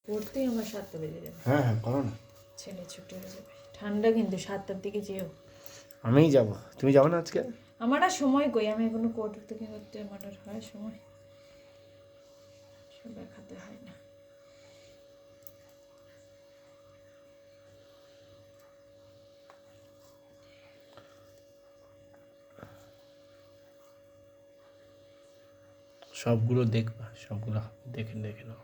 পড়তেই আমার 7টা বেজে যাবে। হ্যাঁ হ্যাঁ করো না। ছেলে ছুটি হয়ে যাবে। ঠান্ডা কিন্তু 7টার দিকে যেও। আমিই যাবো, তুমি যাবে না আজকে? আমার আর সময় কই, আমি এখনো কোর্ট থেকে করতে আমার আর হয় সময়, সব দেখাতে হয় না। সবগুলো দেখবা, সবগুলো দেখে দেখে নাও।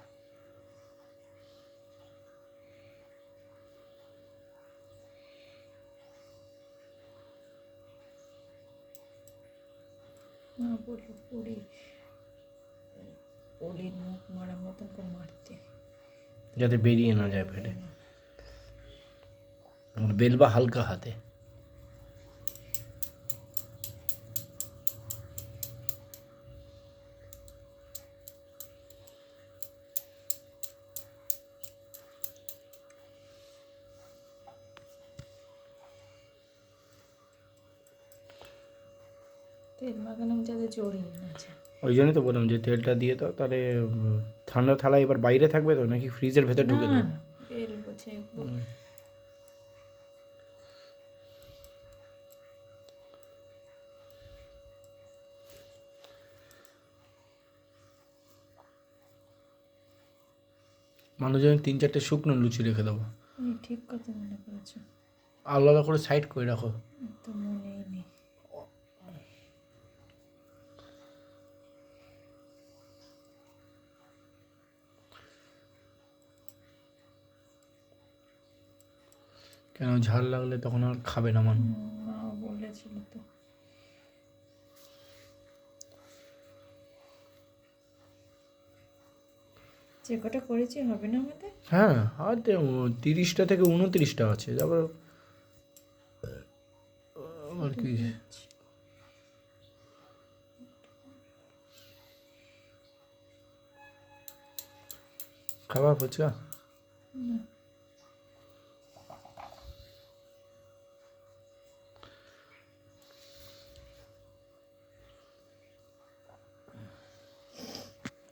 না বললো পলির মুখ মারার মতন করে মারতে, যাতে বেরিয়ে না যায় ফেটে। বেলবা হালকা হাতে। তেল মাখানো যাতে জড়িয়ে না যায়। ওই জন্যই তো বললাম যে তেলটা দিয়ে দাও, তাহলে ঠান্ডা থালা এবার বাইরে থাকবে তো নাকি ফ্রিজের ভেতর ঢুকে দেবো? না বেল বলছে মানুষজন 3-4টে শুকনো লুচি রেখে দেবো। ঠিক কথা মনে করেছো, আলাদা করে সাইড করে রাখো। তো মনেই নেই। কেন ঝাল লাগলে তখন আর খাবে না মানুষ। মা বলেছিল তো। যে কটা করেছি হবে না আমাদের? হ্যাঁ আর 30টা থেকে 29টা আছে, তারপর আর কি খাবার ফুচকা? না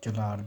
চলো আর